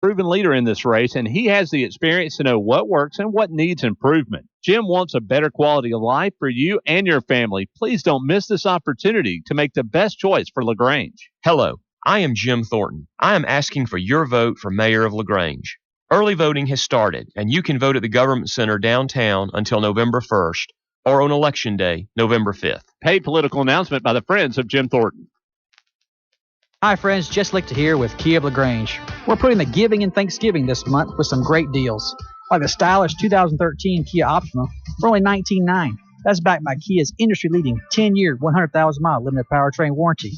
Proven leader in this race, and he has the experience to know what works and what needs improvement. Jim wants a better quality of life for you and your family. Please don't miss this opportunity to make the best choice for LaGrange. Hello, I am Jim Thornton. I am asking for your vote for mayor of LaGrange. Early voting has started, and you can vote at the Government Center downtown until November 1st or on Election Day, November 5th. Paid political announcement by the Friends of Jim Thornton. Hi friends, Jess Lichter here with Kia of LaGrange. We're putting the giving in Thanksgiving this month with some great deals, like the stylish 2013 Kia Optima for only $19,900. That's backed by Kia's industry-leading 10-year, 100,000-mile limited powertrain warranty.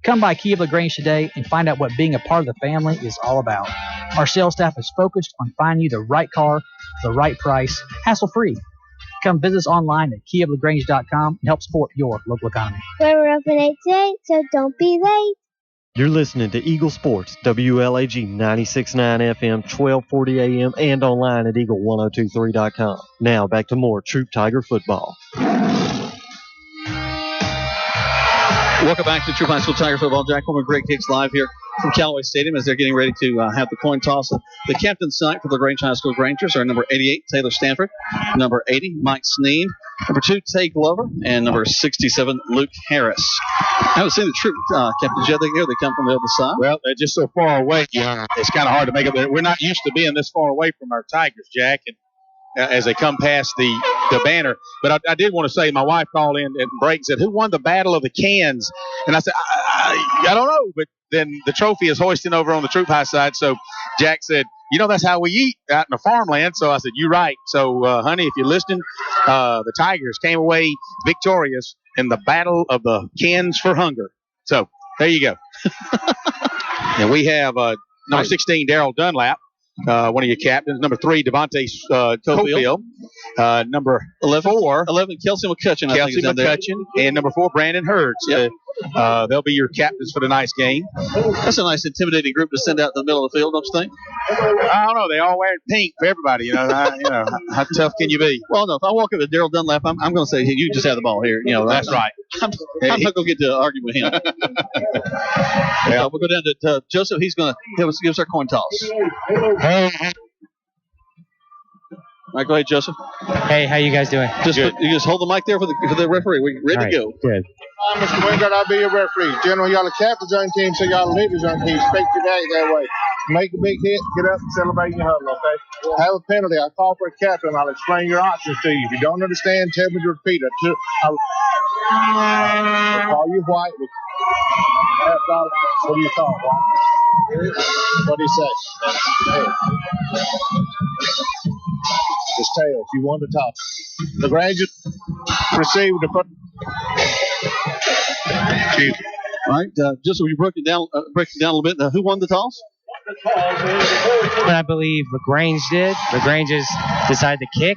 Come by Kia of LaGrange today and find out what being a part of the family is all about. Our sales staff is focused on finding you the right car, the right price, hassle-free. Come visit us online at kiaoflagrange.com and help support your local economy. We're open 8 to 8, so don't be late. You're listening to Eagle Sports, WLAG 96.9 FM, 1240 AM, and online at eagle1023.com. Now, back to more Troup Tiger football. Welcome back to Troup High School Tiger football. Jack Coleman, Greg Hicks live here from Callaway Stadium as they're getting ready to have the coin toss. The captain's tonight for the LaGrange High School Rangers are number 88, Taylor Stanford, number 80, Mike Sneed, number 2, Tay Glover, and number 67, Luke Harris. I haven't seen the Troup captains yet. They come from the other side. Well, they're just so far away. It's kind of hard to make up. We're not used to being this far away from our Tigers, Jack, and as they come past the banner. But I did want to say, my wife called in at break and said, who won the Battle of the Cans? And I said, I don't know. But then the trophy is hoisting over on the Troup High side. So Jack said, that's how we eat out in the farmland. So I said, you're right. So, honey, if you're listening, the Tigers came away victorious in the Battle of the Cans for Hunger. So there you go. And we have number 16, Darrell Dunlap. One of your captains. Number 3, Devontae Cofield. Number 11, Kelsey McCutcheon. And number 4, Brandon Hurds. Yep. They'll be your captains for tonight's game. That's a nice intimidating group to send out in the middle of the field, don't you think? I don't know. They all wearing pink for everybody. How tough can you be? Well, no. If I walk up to Darrell Dunlap, I'm going to say, hey, you just have the ball here. That's right. I'm not going to get to argue with him. We'll go down to Joseph. He's going to give us our coin toss. All right, go ahead, Joseph. Hey, how you guys doing? You just hold the mic there for the referee. We're ready to go. Good. Mr. Wingard, I'll be your referee. General, y'all are captains on team, so y'all are leaders on team. Expect you to act that way. Make a big hit, get up and celebrate in your huddle, okay? Have a penalty. I'll call for a captain. I'll explain your options to you. If you don't understand, tell me to repeat it. I'll call you white. What do you call white? What do you say? It's tails. You won the toss. LaGrange received the first. All right, just so we break it down a little bit. Who won the toss? I believe LaGrange did. LaGrange decided to kick.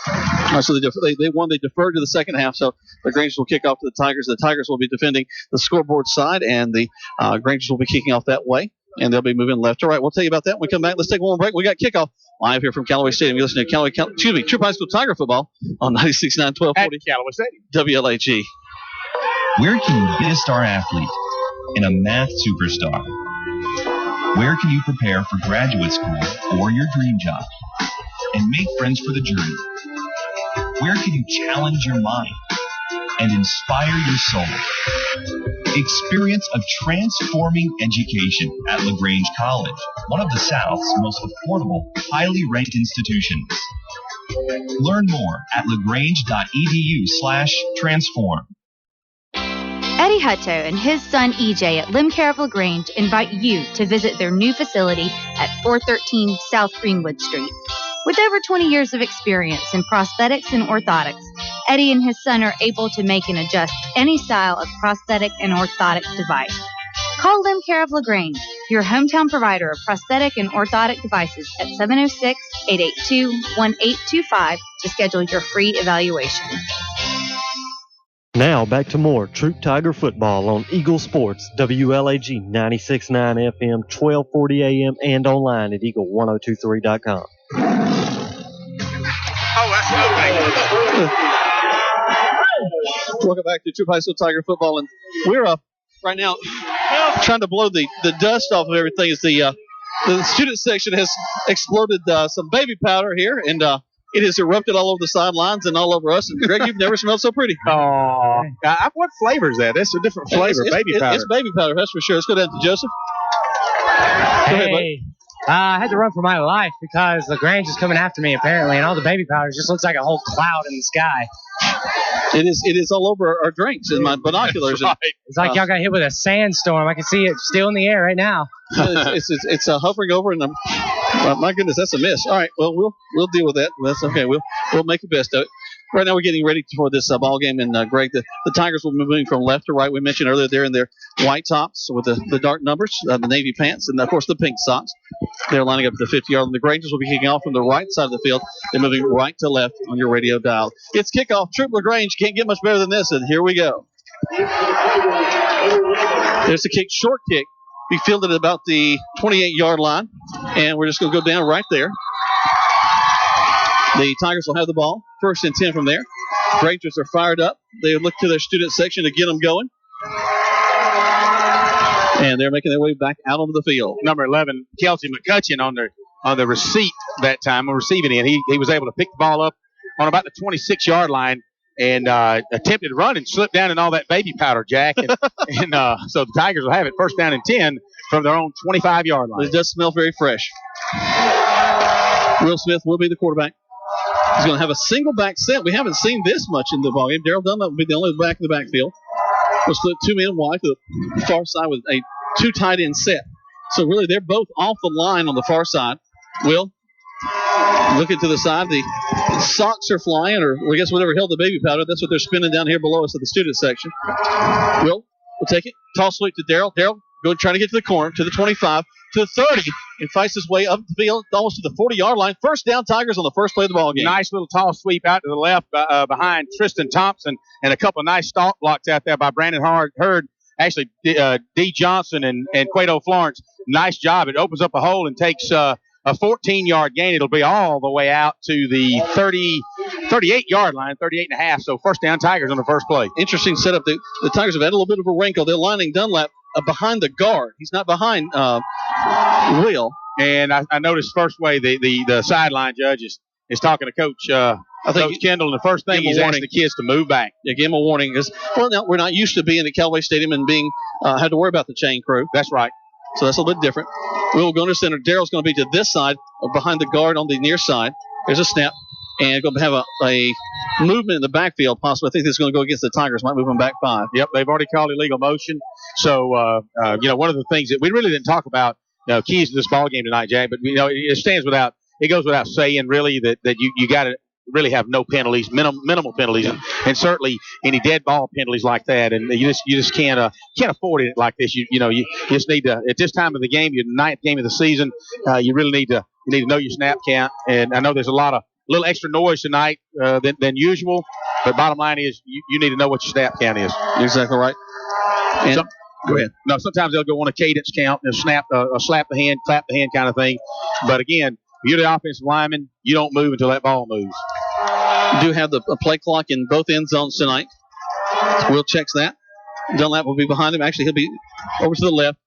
All right, so they won. They deferred to the second half, so the Grangers will kick off to the Tigers. The Tigers will be defending the scoreboard side, and the Grangers will be kicking off that way, and they'll be moving left to right. We'll tell you about that when we come back. Let's take one more break. We got kickoff live here from Callaway Stadium. You're listening to Troup High School Tiger football on 96.9 1240 Callaway Stadium. WLAG. Where can you be a star athlete and a math superstar? Where can you prepare for graduate school or your dream job and make friends for the journey? Where can you challenge your mind and inspire your soul? Experience a transforming education at LaGrange College, one of the South's most affordable, highly ranked institutions. Learn more at lagrange.edu/transform. Eddie Hutto and his son EJ at Limb Care of LaGrange invite you to visit their new facility at 413 South Greenwood Street. With over 20 years of experience in prosthetics and orthotics, Eddie and his son are able to make and adjust any style of prosthetic and orthotic device. Call Limb Care of LaGrange, your hometown provider of prosthetic and orthotic devices at 706-882-1825 to schedule your free evaluation. Now back to more Troup Tiger football on Eagle Sports, WLAG 96.9 FM, 1240 AM, and online at eagle1023.com. Welcome back to Troup High School Tiger football, and we're right now trying to blow the dust off of everything as the The student section has exploded some baby powder here, and it has erupted all over the sidelines and all over us. And Greg, you've never smelled so pretty. Oh, what flavor is that? It's a different flavor, baby powder. It's baby powder, that's for sure. Let's go down to Joseph. Go ahead, buddy. I had to run for my life because LaGrange is coming after me apparently, and all the baby powder just looks like a whole cloud in the sky. It is all over our drinks and my binoculars. Right. It's like y'all got hit with a sandstorm. I can see it still in the air right now. It's hovering over, and my goodness, that's a miss. All right, well we'll deal with that. That's okay. We'll make the best of it. Right now we're getting ready for this ball game, and Greg, the Tigers will be moving from left to right. We mentioned earlier they're in their white tops with the dark numbers, the navy pants, and of course the pink socks. They're lining up at the 50-yard line. The Grangers will be kicking off from the right side of the field. They're moving right to left on your radio dial. It's kickoff. Troup LaGrange can't get much better than this, and here we go. There's the kick, short kick. Be fielded at about the 28-yard line, and we're just going to go down right there. The Tigers will have the ball. First and 10 from there. Rangers are fired up. They look to their student section to get them going. And they're making their way back out onto the field. Number 11, Kelsey McCutcheon on the receipt that time, on receiving it. He was able to pick the ball up on about the 26-yard line and attempted to run and slipped down in all that baby powder, Jack. And so the Tigers will have it first down and 10 from their own 25-yard line. It does smell very fresh. Will Smith will be the quarterback. He's going to have a single back set. We haven't seen this much in the ballgame. Darrell Dunlap will be the only back in the backfield. We'll split two men wide to the far side with a two tight end set. So really, they're both off the line on the far side. Will, looking to the side. The socks are flying, or I guess whatever held the baby powder. That's what they're spinning down here below us at the student section. Will take it. Toss sweep to Darrell. Darrell going trying to get to the corner, to the 25, to the 30, and fights his way up the field almost to the 40-yard line. First down, Tigers on the first play of the ball game. Nice little toss sweep out to the left behind Tristan Thompson, and a couple of nice stalk blocks out there by Brandon Hurd. Actually, D. Johnson and Quato Florence. Nice job. It opens up a hole and takes a 14-yard gain. It'll be all the way out to the 38-yard line, 38.5. So first down, Tigers on the first play. Interesting setup. The Tigers have had a little bit of a wrinkle. They're lining Dunlap behind the guard. He's not behind Will. And I noticed first way the sideline judge is talking to Coach Kendall, and the first thing he's asking the kids to move back. Yeah, give him a warning. Because, now we're not used to being at Callaway Stadium and being had to worry about the chain crew. That's right. So that's a little bit different. Will go to center. Darrell's going to be to this side, behind the guard on the near side. There's a snap. And going to have a movement in the backfield, possibly. I think this is going to go against the Tigers. Might move them back 5. Yep, they've already called illegal motion. So, one of the things that we really didn't talk about, keys to this ball game tonight, Jack, but, it goes without saying, really, that you got to really have no penalties, minimal penalties, and certainly any dead ball penalties like that. And you just can't afford it like this. You just need to, at this time of the game, your 9th game of the season, you really need to know your snap count. And I know there's a little extra noise tonight than usual, but bottom line is you need to know what your snap count is. You're exactly right. Go ahead. No, sometimes they'll go on a cadence count and slap the hand, clap the hand kind of thing. But again, you're the offensive lineman, you don't move until that ball moves. We do have the play clock in both end zones tonight. Will checks that. Dunlap will be behind him. Actually, he'll be over to the left.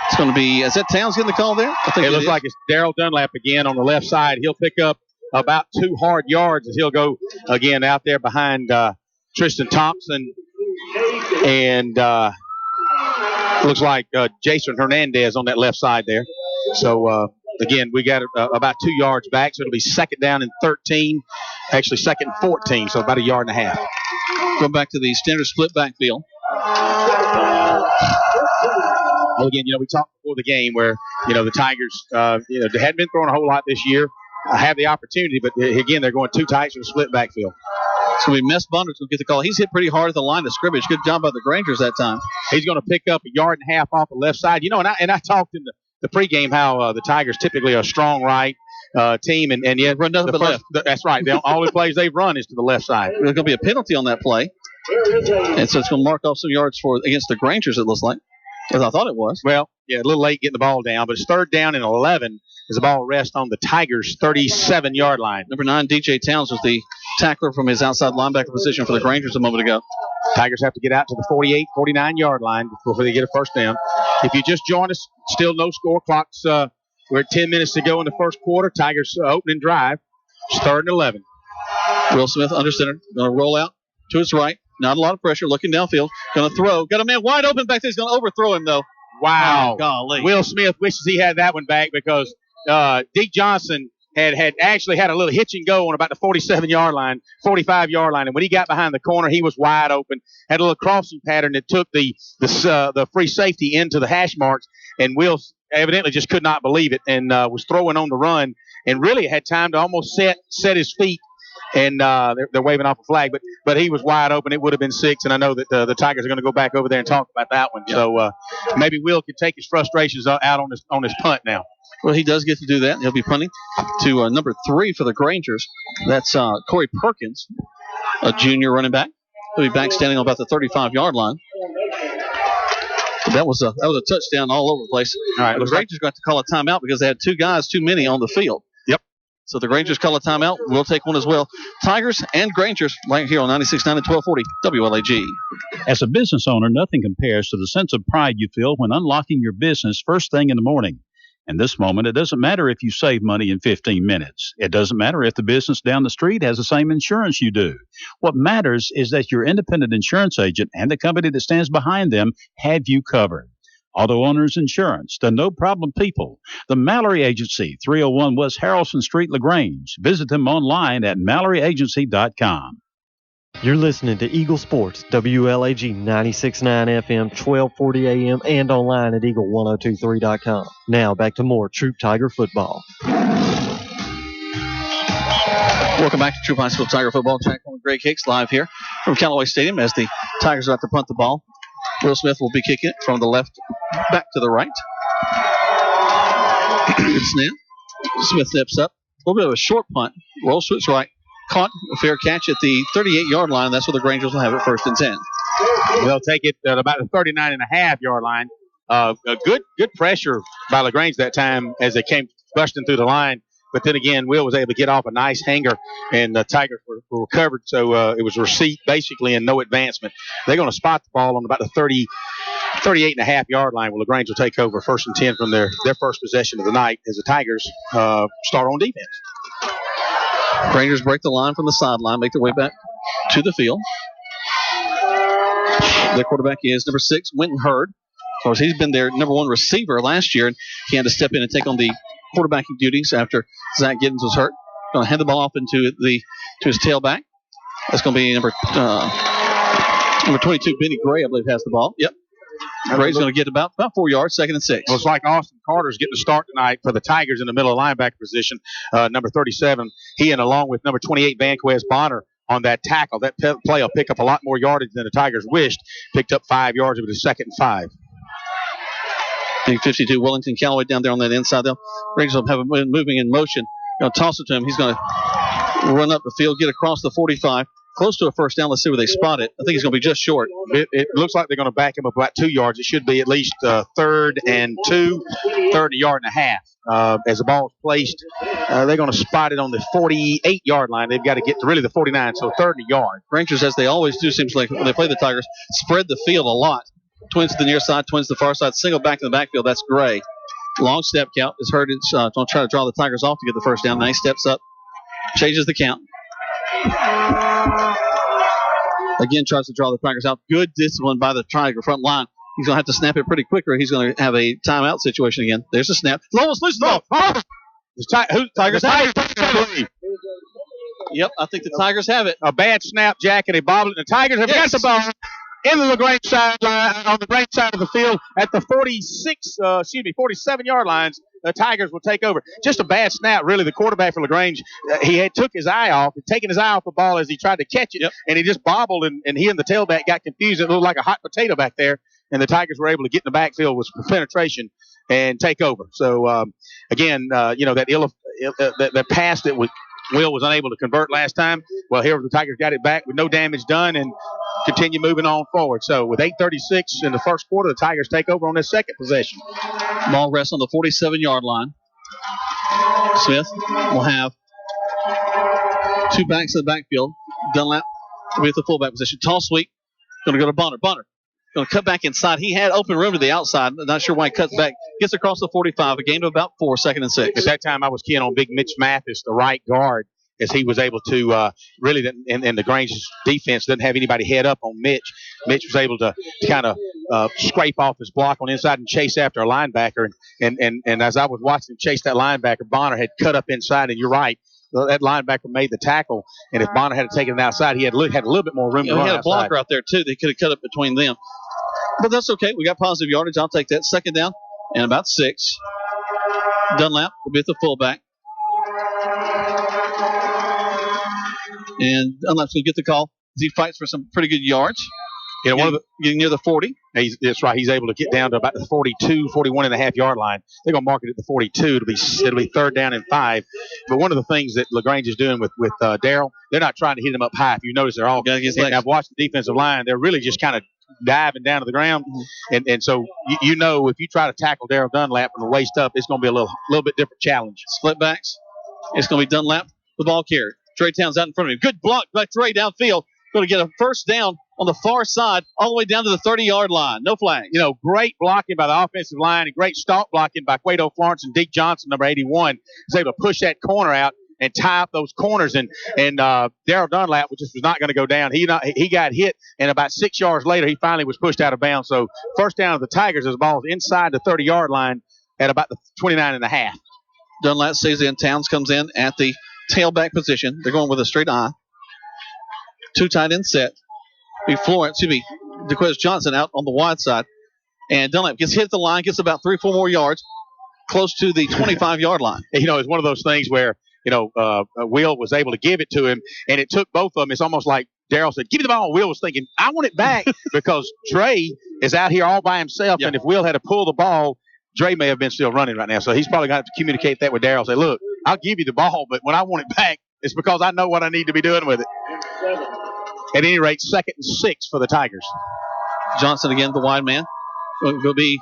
It's going to be, is that Towns getting the call there? I think it looks like it's Darrell Dunlap again on the left side. He'll pick up about 2 hard yards as he'll go again out there behind Tristan Thompson. And looks like Jason Hernandez on that left side there. So, again, we got about 2 yards back, so it'll be second down and 13. Actually, second and 14, so about 1.5 yards. Go back to the standard split backfield. Well, again, we talked before the game where, the Tigers, they hadn't been throwing a whole lot this year. Have the opportunity, but again, they're going too tight to the split backfield. So we Mess Bonders will get the call. He's hit pretty hard at the line of scrimmage. Good job by the Grangers that time. He's going to pick up 1.5 yards off the left side. And I talked in the pregame how the Tigers typically are a strong right team, and yet run nothing but left. That's right. The only plays they've run is to the left side. There's going to be a penalty on that play, and so it's going to mark off some yards against the Grangers. It looks like, as I thought it was. Well, yeah, a little late getting the ball down, but it's third down and 11 as the ball rests on the Tigers' 37-yard line. Number 9, DJ Towns, was the tackler from his outside linebacker position for the Grangers a moment ago. Tigers have to get out to the 48, 49-yard line before they get a first down. If you just join us, still no score. Clock's We're at 10 minutes to go in the first quarter. Tigers opening drive. It's 3rd and 11. Will Smith under center. Going to roll out to his right. Not a lot of pressure. Looking downfield. Going to throw. Got a man wide open back there. He's going to overthrow him, though. Wow. Oh, golly. Will Smith wishes he had that one back because Deke Johnson had actually had a little hitch and go on about the 47-yard line, 45-yard line. And when he got behind the corner, he was wide open. Had a little crossing pattern that took the free safety into the hash marks. And Will evidently just could not believe it and was throwing on the run and really had time to almost set his feet. And they're waving off a flag, but he was wide open. It would have been 6, and I know that the Tigers are going to go back over there and talk about that one. Yep. So maybe Will could take his frustrations out on his punt now. Well, he does get to do that. He'll be punting to number 3 for the Grangers. That's Corey Perkins, a junior running back. He'll be back standing on about the 35-yard line. That was a touchdown all over the place. All right, the Grangers got to call a timeout because they had 2 guys too many on the field. Yep. So the Grangers call a timeout. We'll take one as well. Tigers and Grangers right here on 96.9 and 1240 WLAG. As a business owner, nothing compares to the sense of pride you feel when unlocking your business first thing in the morning. In this moment, it doesn't matter if you save money in 15 minutes. It doesn't matter if the business down the street has the same insurance you do. What matters is that your independent insurance agent and the company that stands behind them have you covered. Auto Owners Insurance, the no-problem people. The Mallory Agency, 301 West Harrelson Street, LaGrange. Visit them online at MalloryAgency.com. You're listening to Eagle Sports, WLAG 96.9 FM, 1240 AM, and online at Eagle1023.com. Now back to more Troup Tiger football. Welcome back to Troup High School Tiger football. Jack and Greg Hicks live here from Callaway Stadium as the Tigers are about to punt the ball. Will Smith will be kicking it from the left back to the right. Good snap. Smith steps up. A little bit of a short punt. Rolls to its right. Caught a fair catch at the 38-yard line. That's where the Grangers will have it 1st and 10. They'll take it at about the 39.5-yard line. A good pressure by LaGrange that time as they came busting through the line. But then again, Will was able to get off a nice hanger, and the Tigers were recovered. So it was a receipt basically and no advancement. They're going to spot the ball on about the 38.5-yard line where LaGrange will take over 1st and 10 from their first possession of the night as the Tigers start on defense. Rangers break the line from the sideline, make their way back to the field. Their quarterback is number 6, Winton Hurd. Of course, he's been their number 1 receiver last year, and he had to step in and take on the quarterbacking duties after Zach Giddens was hurt. Going to hand the ball off to his tailback. That's going to be number 22, Benny Gray, I believe, has the ball. Yep. Gray's going to get about 4 yards, 2nd and 6. Well, it's like Austin Carter's getting the start tonight for the Tigers in the middle of linebacker position. Number 37, he and along with number 28, Vanquez Bonner on that tackle. That play will pick up a lot more yardage than the Tigers wished. Picked up 5 yards. It was a 2nd and 5. Big 52, Wellington Callaway down there on that inside. They'll Rangers will have him moving in motion. Going to toss it to him. He's going to run up the field, get across the 45. Close to a 1st down. Let's see where they spot it. I think he's going to be just short. It looks like they're going to back him up about 2 yards. It should be at least 3rd and 2, 3rd and a yard and a half. As the ball is placed, they're going to spot it on the 48-yard line. They've got to get to really the 49, so 3rd and a yard. Rangers, as they always do, seems like when they play the Tigers, spread the field a lot. Twins to the near side, twins to the far side, single back in the backfield. That's Gray. Long step count is heard. It's going to try to draw the Tigers off to get the 1st down. Nice steps up, changes the count. Again, tries to draw the Tigers out. Good discipline by the Tiger front line. He's going to have to snap it pretty quick or he's going to have a timeout situation again. There's a snap. Almost loses the ball. Tigers have it. Yep, I think the Tigers have it. A bad snap, Jack, and they bobbled it. The Tigers have got the ball in the LaGrange sideline, on the right side of the field at the 47-yard lines. The Tigers will take over. Just a bad snap, really. The quarterback for LaGrange, he had took his eye off, taken his eye off the ball as he tried to catch it, and he just bobbled, and he and the tailback got confused. It looked like a hot potato back there, and the Tigers were able to get in the backfield with penetration and take over. So, again, that pass that Will was unable to convert last time. Well, here the Tigers got it back with no damage done and continue moving on forward. So with 8:36 in the first quarter, the Tigers take over on their second possession. Ball rests on the 47-yard line. Smith will have 2 backs in the backfield. Dunlap will be at the fullback position. Toss sweep. Going to go to Bonner. Bonner going to cut back inside. He had open room to the outside. Not sure why he cuts back. Gets across the 45. A gain of about 4, 2nd and 6. At that time, I was keying on big Mitch Mathis, the right guard, as he was able to really, and LaGrange's defense doesn't have anybody head up on Mitch. Mitch was able to kind of scrape off his block on inside and chase after a linebacker. And as I was watching him chase that linebacker, Bonner had cut up inside, and you're right. That linebacker made the tackle, and if Bonner had taken it outside, he had a little bit more room to run he had outside. A blocker out there, too. They could have cut up between them. But that's okay. We got positive yardage. I'll take that. 2nd down and about 6. Dunlap will be at the fullback. And Dunlap's going to get the call as he fights for some pretty good yards. You know, getting near the 40. That's right. He's able to get down to about the 42, 41.5-yard line. They're going to mark it at the 42. It'll be 3rd down and 5. But one of the things that LaGrange is doing with Darrell, they're not trying to hit him up high. If you notice, they're all. I've watched the defensive line. They're really just kind of diving down to the ground. Mm-hmm. And so you know, if you try to tackle Darrell Dunlap from the waist up, it's going to be a little bit different challenge. Split backs. It's going to be Dunlap, the ball carrier. Trey Towns out in front of him. Good block by Trey downfield. Going to get a 1st down on the far side, all the way down to the 30-yard line. No flag. You know, great blocking by the offensive line and great stalk blocking by Quado Florence and Deke Johnson, number 81. Was able to push that corner out and tie up those corners. And Darrell Dunlap, which was not going to go down, he got hit, and about 6 yards later, he finally was pushed out of bounds. So 1st down of the Tigers as the ball is inside the 30-yard line at about the 29.5. Dunlap stays in. Towns comes in at the tailback position. They're going with a straight eye. 2 tight end set. DeQuez Johnson out on the wide side. And Dunlap gets hit at the line, gets about 3 or 4 more yards, close to the 25-yard line. You know, it's one of those things where, Will was able to give it to him, and it took both of them. It's almost like Darrell said, give me the ball. Will was thinking, I want it back because Dre is out here all by himself, and if Will had to pull the ball, Dre may have been still running right now. So he's probably going to have to communicate that with Darrell. Say, look, I'll give you the ball, but when I want it back, it's because I know what I need to be doing with it. At any rate, 2nd and 6 for the Tigers. Johnson again, the wide man. Will be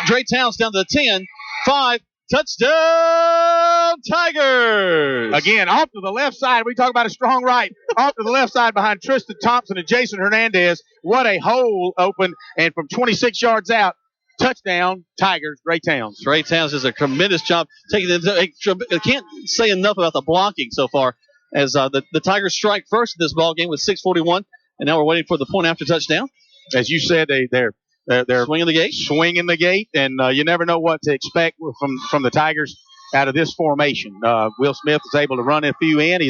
Dre Towns down to the 10, 5, touchdown Tigers. Again, off to the left side. We talk about a strong right. Off to the left side behind Tristan Thompson and Jason Hernandez. What a hole open. And from 26 yards out, touchdown Tigers, Dre Towns. Dre Towns does a tremendous job taking it. I can't say enough about the blocking so far. As the Tigers strike first in this ball game with 6:41, and now we're waiting for the point after touchdown. As you said, they're swinging the gate, and you never know what to expect from the Tigers out of this formation. Will Smith is able to run a few in.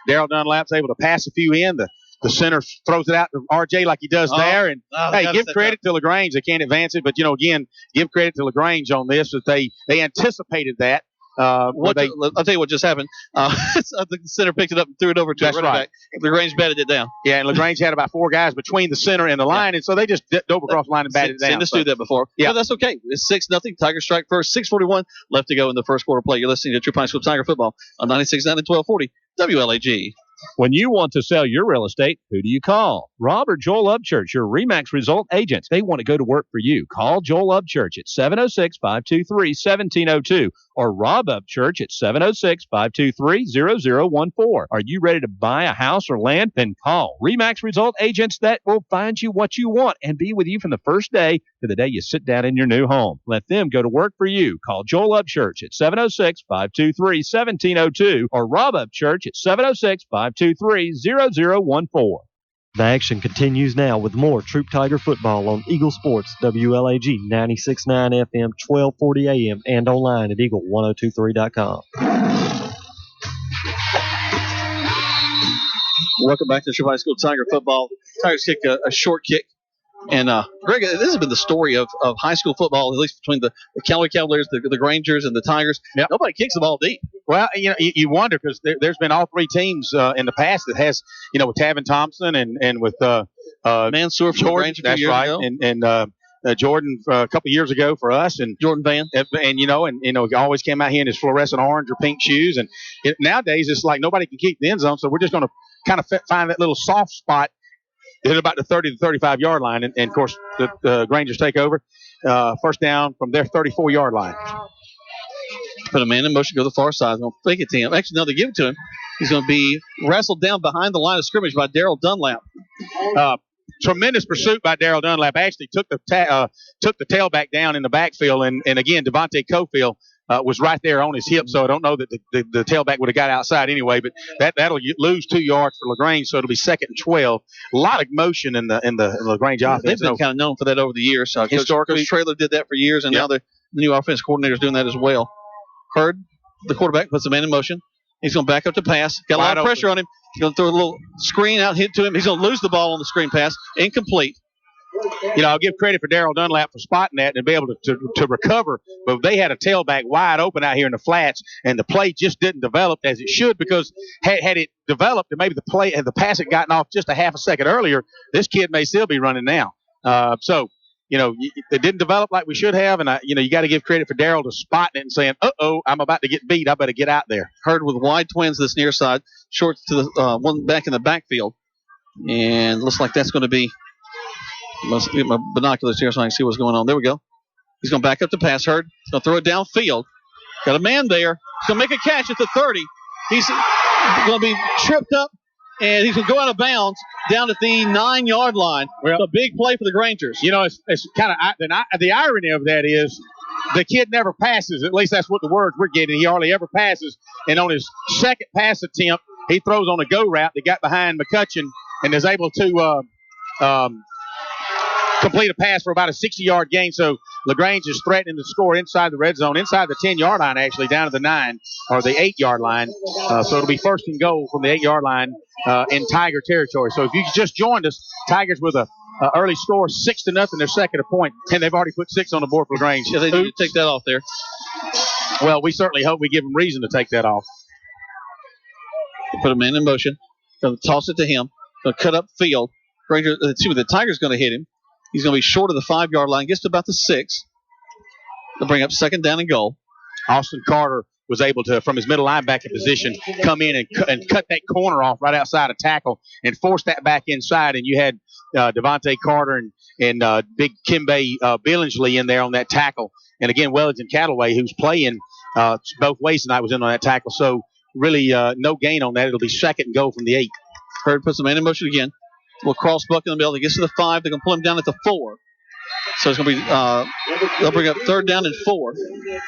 Darrell Dunlap's able to pass a few in. The center throws it out to RJ like he does there. And hey, give credit to LaGrange. They can't advance it, but again, give credit to LaGrange on this that they anticipated that. I'll tell you what just happened. The center picked it up and threw it over to the running back. LaGrange batted it down. Yeah, and LaGrange had about 4 guys between the center and the line, and so they just dove across the line and batted it down. Seen us do that before. Yeah, but that's okay. It's 6-0. Tigers strike first. 6:41 left to go in the first quarter play. You're listening to Troup High School Tiger Football on 96.9 and 1240 WLAG. When you want to sell your real estate, who do you call? Rob or Joel Upchurch, your RE/MAX result agents. They want to go to work for you. Call Joel Upchurch at 706-523-1702 or Rob Upchurch at 706-523-0014. Are you ready to buy a house or land? Then call RE/MAX result agents that will find you what you want and be with you from the first day to the day you sit down in your new home. Let them go to work for you. Call Joel Upchurch at 706-523-1702 or Rob Upchurch at 706-523-0014. The action continues now with more Troup Tiger football on Eagle Sports, WLAG 96.9 FM, 1240 AM, and online at eagle1023.com. Welcome back to Troup High School Tiger football. Tigers kick a short kick. And, Greg, this has been the story of high school football, at least between the Callaway Cavaliers, the Grangers, and the Tigers. Yep. Nobody kicks the ball deep. Well, you wonder because there's been all 3 teams in the past that has, with Tavin Thompson and with Mansour from Jordan. That's right. Ago. And Jordan a couple years ago for us. And Jordan Van. And he always came out here in his fluorescent orange or pink shoes. And nowadays it's like nobody can keep the end zone, so we're just going to kind of find that little soft spot hit about the 30 to 35-yard line, and of course the Grangers take over. First down from their 34-yard line. Put a man in motion, go to the far side. Going to fake it to him. Actually, no, they give it to him. He's going to be wrestled down behind the line of scrimmage by Darrell Dunlap. tremendous pursuit by Darrell Dunlap. Actually took the tailback down in the backfield, and again, Devontae Cofield was right there on his hip, so I don't know that the tailback would have got outside anyway, but that'll lose 2 yards for LaGrange, so it'll be 2nd and 12. A lot of motion in the LaGrange offense. They've been kind of known for that over the years. Historically, Coach Traylor did that for years, and now the new offense coordinator is doing that as well. Hurd, the quarterback, puts the man in motion. He's going to back up to pass. Got a lot of pressure on him. He's going to throw a little screen out, hit to him. He's going to lose the ball on the screen pass. Incomplete. I'll give credit for Darrell Dunlap for spotting that and be able to recover. But they had a tailback wide open out here in the flats, and the play just didn't develop as it should, because had it developed and maybe the pass had gotten off just a half a second earlier, this kid may still be running now. It didn't develop like we should have, and you got to give credit for Darrell to spotting it and saying, "Uh-oh, I'm about to get beat. I better get out there." Hurd with wide twins this near side, short to the one back in the backfield, and looks like that's going to be. Must get my binoculars here so I can see what's going on. There we go. He's going to back up the pass. Hurd. He's going to throw it downfield. Got a man there. He's going to make a catch at the 30. He's going to be tripped up, and he's going to go out of bounds down at the 9-yard line. Well, it's a big play for the Grangers. It's kind of the irony of that is the kid never passes. At least that's what the words we're getting. He hardly ever passes. And on his second pass attempt, he throws on a go route that got behind McCutcheon and is able to complete a pass for about a 60-yard gain. So LaGrange is threatening to score inside the red zone, inside the 10-yard line, actually, down to the 9 or the 8-yard line. So it'll be 1st and goal from the 8-yard line in Tiger territory. So if you just joined us, Tigers with a early score, 6-0, their second point, and they've already put 6 on the board for LaGrange. Yeah, they need to take that off there. Well, we certainly hope we give them reason to take that off. Put a man in motion. Going to toss it to him. Going to cut up field. The Tiger's going to hit him. He's going to be short of the 5-yard line. Gets to about the 6. They'll bring up 2nd down and goal. Austin Carter was able to, from his middle linebacker position, come in and cut that corner off right outside of tackle and force that back inside. And you had Devontae Carter and big Kimbe Billingsley in there on that tackle. And again, Wellington Callaway, who's playing both ways tonight, was in on that tackle. So really no gain on that. It'll be 2nd and goal from the 8. Hurd puts the man in motion again. We'll cross buck in the middle. He gets to the 5. They're going to pull him down at the 4. So it's going to be they'll bring up 3rd down and 4.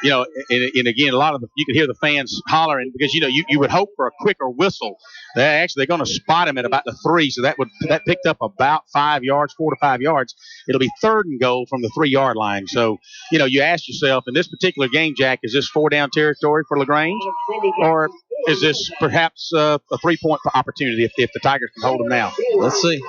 And again, a lot of you can hear the fans hollering because you would hope for a quicker whistle. They're going to spot him at about the 3, so that picked up about 5 yards, 4 to 5 yards. It'll be 3rd and goal from the 3-yard line. So you ask yourself in this particular game, Jack, is this 4-down territory for LaGrange, or is this perhaps a 3-point opportunity if the Tigers can hold them now? Let's see.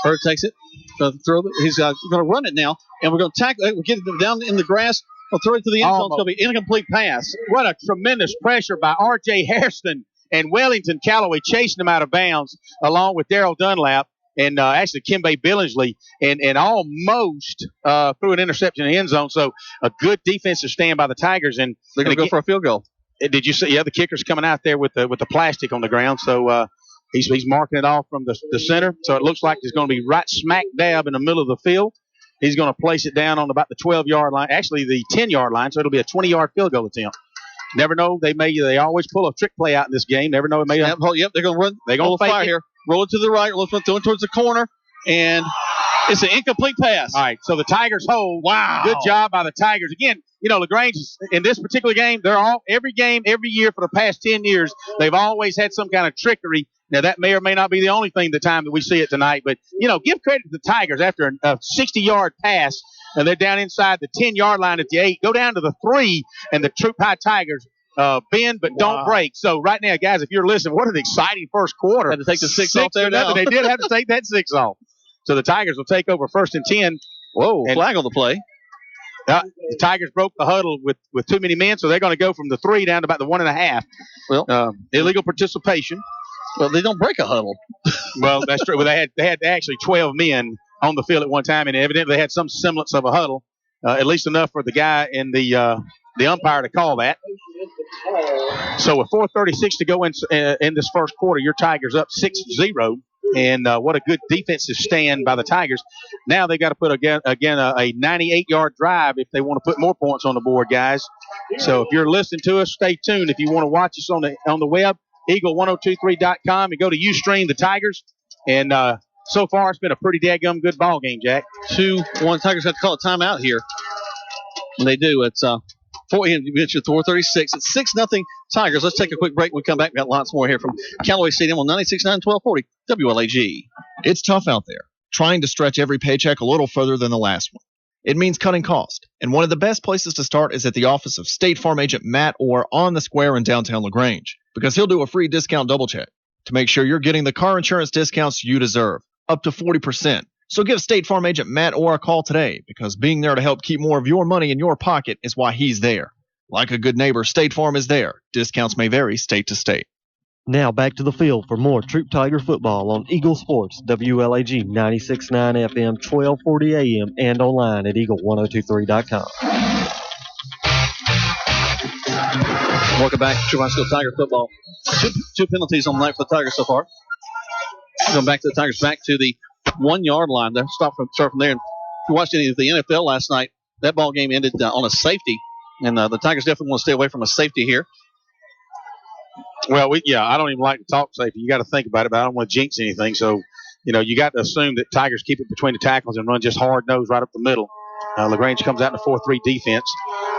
Hurd takes it. He's going to run it now, and we're going to tackle it. We're getting down in the grass. We'll throw it to the end zone. It's going to be an incomplete pass. What a tremendous pressure by R.J. Hairston and Wellington Callaway chasing him out of bounds, along with Darrell Dunlap and actually Kimbe Billingsley, and almost threw an interception in the end zone. So a good defensive stand by the Tigers, and they're going to go for a field goal. Did you see? Yeah, the kicker's coming out there with the plastic on the ground. So he's marking it off from the center. So it looks like it's going to be right smack dab in the middle of the field. He's going to place it down on about the 12-yard line, actually the 10-yard line. So it'll be a 20-yard field goal attempt. Never know. They always pull a trick play out in this game. Never know. It may. Yep, they're going to run. They're going to fire here. Roll it to the right. Throw it towards the corner, and it's an incomplete pass. All right. So the Tigers hold. Wow. Good job by the Tigers. Again, LaGrange is, in this particular game, every game, every year for the past 10 years, they've always had some kind of trickery. Now, that may or may not be the only thing the time that we see it tonight, but, give credit to the Tigers after a 60-yard pass, and they're down inside the 10-yard line at the 8, go down to the 3, and the Troup High Tigers bend but don't break. So right now, guys, if you're listening, what an exciting first quarter. Had to take the 6 off there now. They did have to take that 6 off. So the Tigers will take over 1st and 10. Whoa, flag on the play. The Tigers broke the huddle with too many men, so they're going to go from the 3 down to about the 1.5. Well, illegal participation. Well, they don't break a huddle. Well, that's true. Well, they had actually 12 men on the field at one time, and evidently they had some semblance of a huddle, at least enough for the guy in the umpire to call that. So with 4:36 to go in this first quarter, your Tigers up 6-0. And what a good defensive stand by the Tigers. Now they've got to put, again a 98-yard drive if they want to put more points on the board, guys. So if you're listening to us, stay tuned. If you want to watch us on the web, Eagle1023.com, and go to Ustream the Tigers. And so far it's been a pretty dadgum good ball game, Jack. 2-1. Tigers have to call a timeout here. And they do. It's 4:36. It's 6-0 Tigers. Let's take a quick break. When we come back, we've got lots more here from Callaway Stadium on 96.9 1240 WLAG. It's tough out there, trying to stretch every paycheck a little further than the last one. It means cutting cost, and one of the best places to start is at the office of State Farm agent Matt Orr on the square in downtown LaGrange, because he'll do a free discount double check to make sure you're getting the car insurance discounts you deserve, up to 40%. So give State Farm agent Matt Orr a call today, because being there to help keep more of your money in your pocket is why he's there. Like a good neighbor, State Farm is there. Discounts may vary state to state. Now back to the field for more Troup Tiger football on Eagle Sports, WLAG 96.9 FM, 1240 AM, and online at eagle1023.com. Welcome back to Troup High School Tiger football. Two penalties on the night for the Tigers so far. Going back to the Tigers, back to the 1 yard line. They'll start from there. And if you watched any of the NFL last night, that ball game ended on a safety, and the Tigers definitely want to stay away from a safety here. Well, I don't even like to talk safety. You got to think about it, but I don't want to jinx anything. So, you got to assume that Tigers keep it between the tackles and run just hard nose right up the middle. LaGrange comes out in a 4-3 defense.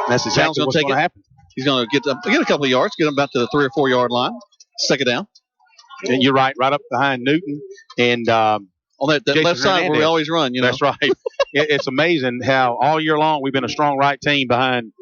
That's exactly what's going to happen. He's going to get a couple of yards, get him about to the 3 or 4 yard line. Second down. And you're right up behind Newton and on that left side Hernandez. where we always run. That's right. It's amazing how all year long we've been a strong right team behind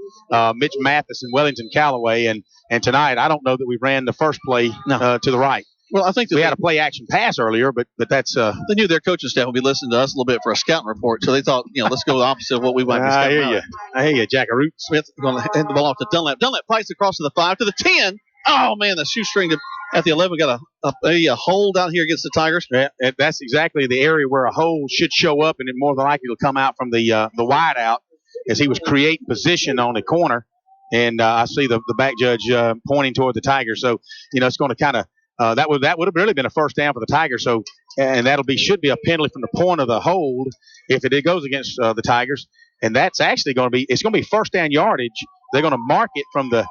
Mitch Mathis and Wellington Callaway, and tonight I don't know that we ran the first play to the right. Well, I think that we had a play action pass earlier, but that's they knew their coaching staff would be listening to us a little bit for a scouting report, so they thought, let's go the opposite of what we might be scouting. I hear you, Jackaroo. Smith going to hand the ball off to Dunlap. Dunlap fights across to the 5 to the 10. Oh man, the shoestring at the 11 got a hold out here against the Tigers. Yeah, that's exactly the area where a hole should show up, and it more than likely will come out from the wide out as he was creating position on the corner. And I see the back judge pointing toward the Tigers. So, it's going to kind of that would have really been a first down for the Tigers. So, and should be a penalty from the point of the hold if it goes against the Tigers. And that's actually going to be first down yardage. They're going to mark it from the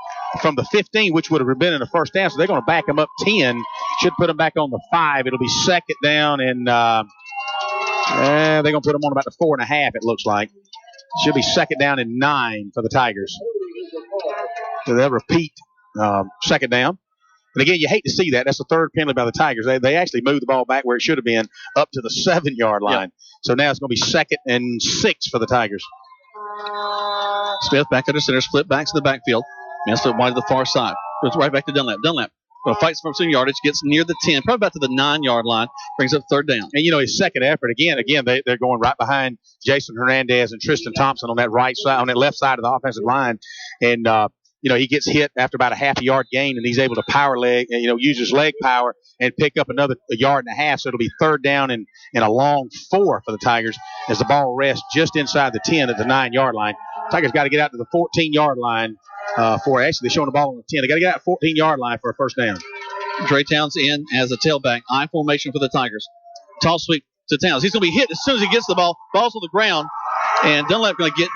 15, which would have been in the first down. So they're going to back them up 10. Should put them back on the 5. It'll be second down, and they're going to put them on about the 4.5. It looks like. Should be second down and 9 for the Tigers. So they'll repeat second down. And again, you hate to see that. That's the third penalty by the Tigers. They actually moved the ball back where it should have been, up to the 7-yard line. Yep. So now it's going to be second and 6 for the Tigers. Smith back at the center, split back to the backfield. Missed it wide to the far side. Goes right back to Dunlap. Dunlap fights for some yardage, gets near the 10, probably about to the 9-yard line, brings up third down. And, his second effort, again, they're going right behind Jason Hernandez and Tristan Thompson on that right side, on that left side of the offensive line. And, he gets hit after about a half a yard gain, and he's able to power leg, use his leg power and pick up another 1.5 yards. So it'll be third down and a long 4 for the Tigers as the ball rests just inside the 10 at the 9-yard line. Tigers got to get out to the 14-yard line actually they're showing the ball on the 10. They got to get out 14-yard line for a first down. Dre Towns in as a tailback. I formation for the Tigers. Toss sweep to Towns. He's going to be hit as soon as he gets the ball. Ball's on the ground, and Dunlap going to get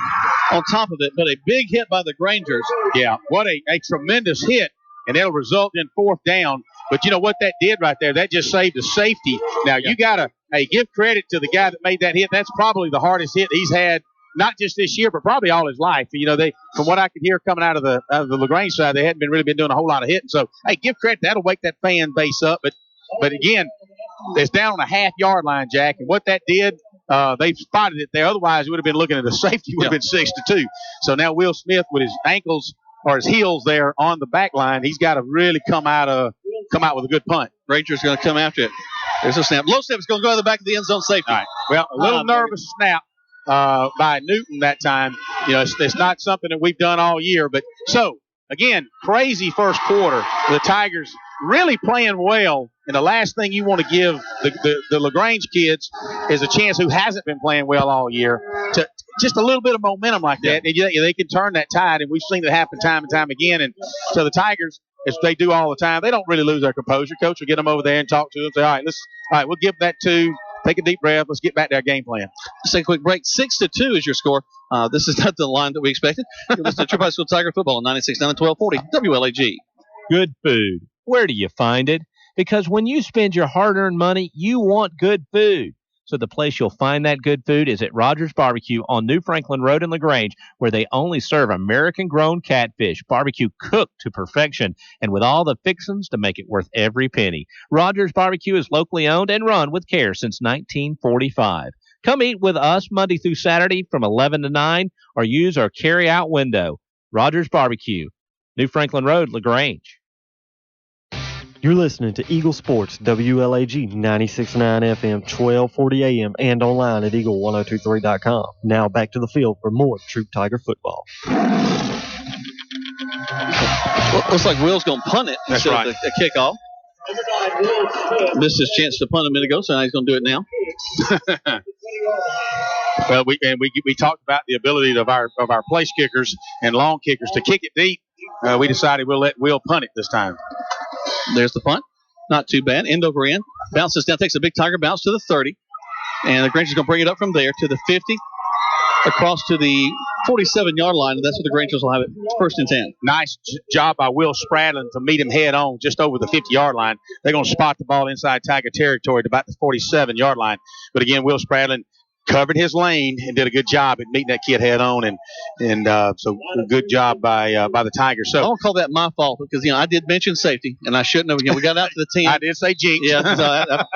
on top of it. But a big hit by the Grangers. Yeah, what a tremendous hit, and that'll result in fourth down. But you know what that did right there? That just saved a safety. Now, you got to give credit to the guy that made that hit. That's probably the hardest hit he's had, not just this year, but probably all his life. They, from what I could hear coming out of the LaGrange side, they hadn't really been doing a whole lot of hitting. So, give credit. That'll wake that fan base up. But again, it's down on a half-yard line, Jack. And what that did, they spotted it there. Otherwise, it would have been looking at a safety. Would have been 6-2. So now Will Smith with his ankles or his heels there on the back line, he's got to really come out with a good punt. Rangers going to come after it. There's a snap. Low snap is going to go to the back of the end zone safety. All right. Well, a little nervous snap by Newton that time. It's not something that we've done all year. But so, again, crazy first quarter. The Tigers really playing well. And the last thing you want to give the LaGrange kids is a chance who hasn't been playing well all year to just a little bit of momentum like that. And they can turn that tide, and we've seen it happen time and time again. And so the Tigers, as they do all the time, they don't really lose their composure. Coach will get them over there and talk to them. Say, all right, we'll give that 2. Take a deep breath. Let's get back to our game plan. Let's take a quick break. 6-2 is your score. This is not the line that we expected. You're listening to Troup High School Tiger Football on 96.9 and 1240 WLAG. Good food. Where do you find it? Because when you spend your hard-earned money, you want good food. So the place you'll find that good food is at Rogers Barbecue on New Franklin Road in LaGrange, where they only serve American-grown catfish, barbecue cooked to perfection, and with all the fixings to make it worth every penny. Rogers Barbecue is locally owned and run with care since 1945. Come eat with us Monday through Saturday from 11 to 9 or use our carry-out window. Rogers Barbecue, New Franklin Road, LaGrange. You're listening to Eagle Sports, WLAG 96.9 FM, 1240 AM, and online at eagle1023.com. Now back to the field for more Troup Tiger football. Looks like Will's going to punt it instead of a kickoff. Missed his chance to punt a minute ago, so now he's going to do it now. Well, we talked about the ability of our place kickers and long kickers to kick it deep. We decided we'll let Will punt it this time. There's the punt. Not too bad. End over end. Bounces down, takes a big Tiger bounce to the 30. And LaGrange is going to bring it up from there to the 50, across to the 47-yard line, and that's where the Grangers will have it first and 10. Nice job by Will Spradlin to meet him head on just over the 50-yard line. They're going to spot the ball inside Tiger territory at about the 47-yard line. But again, Will Spradlin covered his lane and did a good job at meeting that kid head on, and so good job by the Tigers. So I don't call that my fault because I did mention safety and I shouldn't have. We got out to the 10. I did say jinx. Yeah, that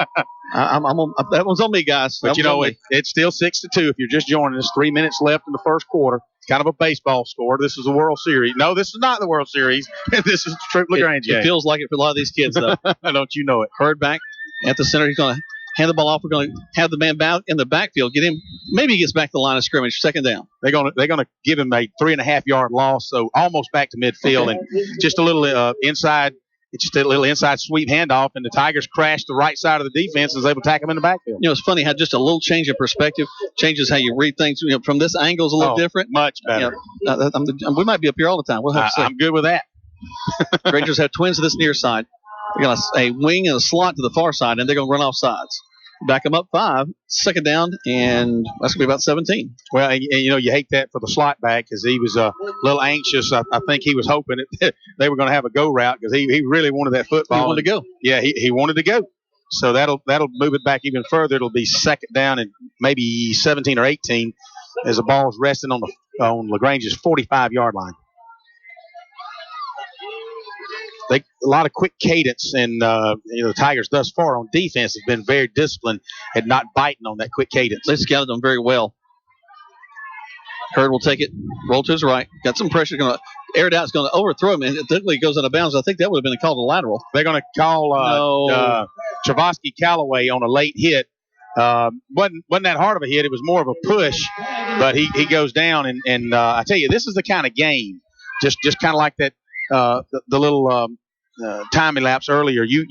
one's on me, guys. But it's still 6-2 if you're just joining us. 3 minutes left in the first quarter. It's kind of a baseball score. This is the World Series. No, this is not the World Series. This is the Troup LaGrange game. It feels like it for a lot of these kids, though. Don't you know it? Hurd back at the center. He's going to hand the ball off. We're going to have the man bound in the backfield. Get him. Maybe he gets back to the line of scrimmage. Second down. They're going to give him a 3.5-yard loss, so almost back to midfield, and just a little inside. It's just a little inside sweep handoff, and the Tigers crashed the right side of the defense and was able to attack him in the backfield. It's funny how just a little change of perspective changes how you read things. From this angle is a little different. Much better. We might be up here all the time. We'll have to see. I'm good with that. Rangers have twins to this near side. They got a wing and a slot to the far side, and they're going to run off sides. Back them up 5, second down, and that's going to be about 17. Well, and you hate that for the slot back because he was a little anxious. I think he was hoping they were going to have a go route because he really wanted that football. He wanted to go. Yeah, he wanted to go. So that'll move it back even further. It'll be second down and maybe 17 or 18 as the ball's resting on LaGrange's 45-yard line. A lot of quick cadence, and the Tigers thus far on defense have been very disciplined and not biting on that quick cadence. They scouted them very well. Hurd will take it, roll to his right, got some pressure, going to air it out, it's going to overthrow him, and it typically goes out of bounds. I think that would have been called a lateral. They're going to call Travasky Callaway on a late hit. Wasn't that hard of a hit. It was more of a push, but he goes down, and I tell you, this is the kind of game, just kind of like that. The little time elapse earlier, you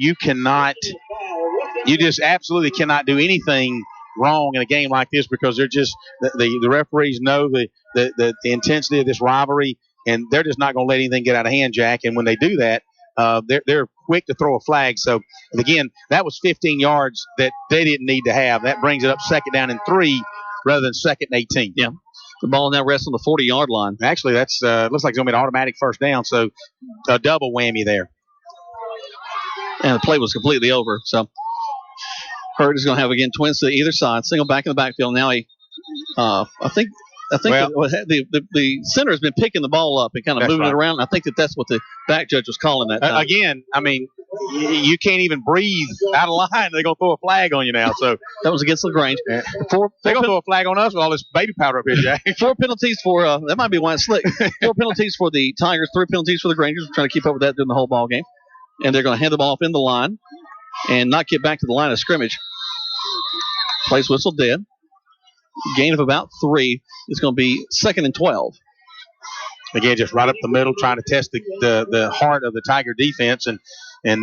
just absolutely cannot do anything wrong in a game like this because they're just the referees know the intensity of this rivalry, and they're just not going to let anything get out of hand, Jack. And when they do that, they're quick to throw a flag. So again, that was 15 yards that they didn't need to have. That brings it up second down and 3 rather than second and 18. Yeah. The ball now rests on the 40-yard line. Actually, that's looks like it's going to be an automatic first down, so a double whammy there. And the play was completely over. So Hurd is going to have, again, twins to either side. Single back in the backfield. Now I think the center has been picking the ball up and kind of moving it around. I think that's what the back judge was calling that time. Again, I mean, you can't even breathe out of line. They're going to throw a flag on you now. So that was against LaGrange. They're going to throw a flag on us with all this baby powder up here, Jack. 4 penalties for that might be why it's slick. 4 penalties for the Tigers, 3 penalties for the Grangers. We're trying to keep up with that during the whole ball game. And they're going to hand the ball off in the line and not get back to the line of scrimmage. Place whistle dead. Gain of about 3. It's going to be second and 12. Again, just right up the middle, trying to test the heart of the Tiger defense, and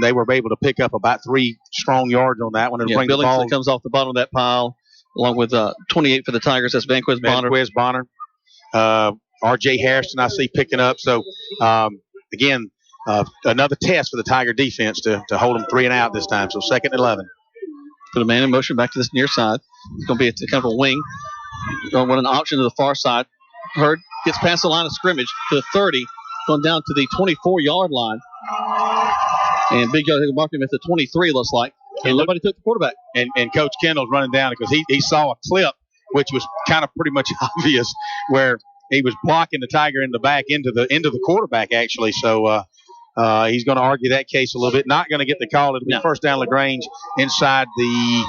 they were able to pick up about 3 strong yards on that one and bring the ball. Billings comes off the bottom of that pile, along with 28 for the Tigers. That's Vanquez Bonner. R.J. Harrison, I see picking up. So, again, another test for the Tiger defense to hold them 3 and out this time. So, second and 11. Put a man in motion back to this near side. It's going to be kind of a wing. Going to run an option to the far side. Hurd gets past the line of scrimmage to the 30, going down to the 24-yard line. And Big Joe marked him at the 23, looks like. And nobody took the quarterback. And Coach Kendall's running down because he saw a clip, which was kind of pretty much obvious, where he was blocking the Tiger in the back into the quarterback, actually. So he's going to argue that case a little bit. Not going to get the call. It'll be first down LaGrange inside the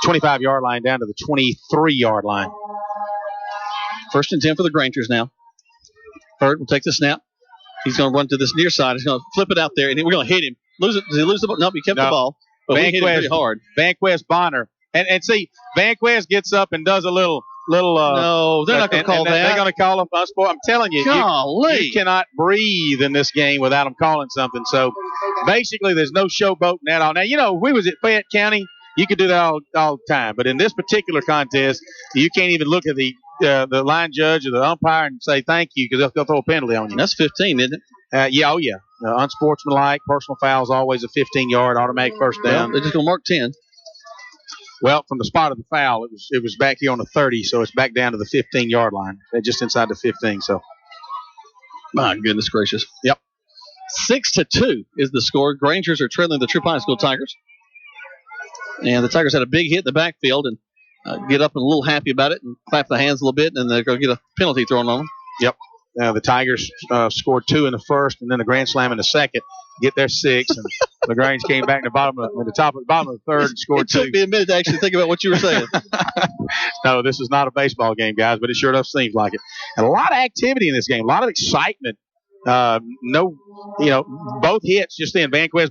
25-yard line down to the 23-yard line. 1st and 10 for the Grangers now. Hurd will take the snap. He's going to run to this near side. He's going to flip it out there, and we're going to hit him. Lose it? Does he lose the ball? Nope, he kept the ball. But we hit him pretty hard. Vanquez Bonner. And see, Vanquez gets up and does a little. No, they're not going to call that. They're going to call him unsport. I'm telling you, you cannot breathe in this game without them calling something. So basically, there's no showboating at all. Now, if we was at Fayette County, you could do that all the time. But in this particular contest, you can't even look at the line judge or the umpire and say thank you because they'll throw a penalty on you. That's 15, isn't it? Yeah. Unsportsmanlike, personal foul is always a 15-yard automatic first down. Well, they're just going to mark 10. Well, from the spot of the foul, it was back here on the 30, so it's back down to the 15-yard line. They're just inside the 15. So, my goodness gracious. Yep. 6-2 is the score. Grangers are trailing the Troup High School Tigers. And the Tigers had a big hit in the backfield and get up and a little happy about it and clap the hands a little bit, and they're going to get a penalty thrown on them. Yep. The Tigers scored 2 in the first and then a grand slam in the second. Get their 6, and LaGrange came back in the bottom of the third and scored 2. It took me a minute to actually think about what you were saying. No, this is not a baseball game, guys, but it sure enough seems like it. And a lot of activity in this game, a lot of excitement. Both hits just then. Vanquez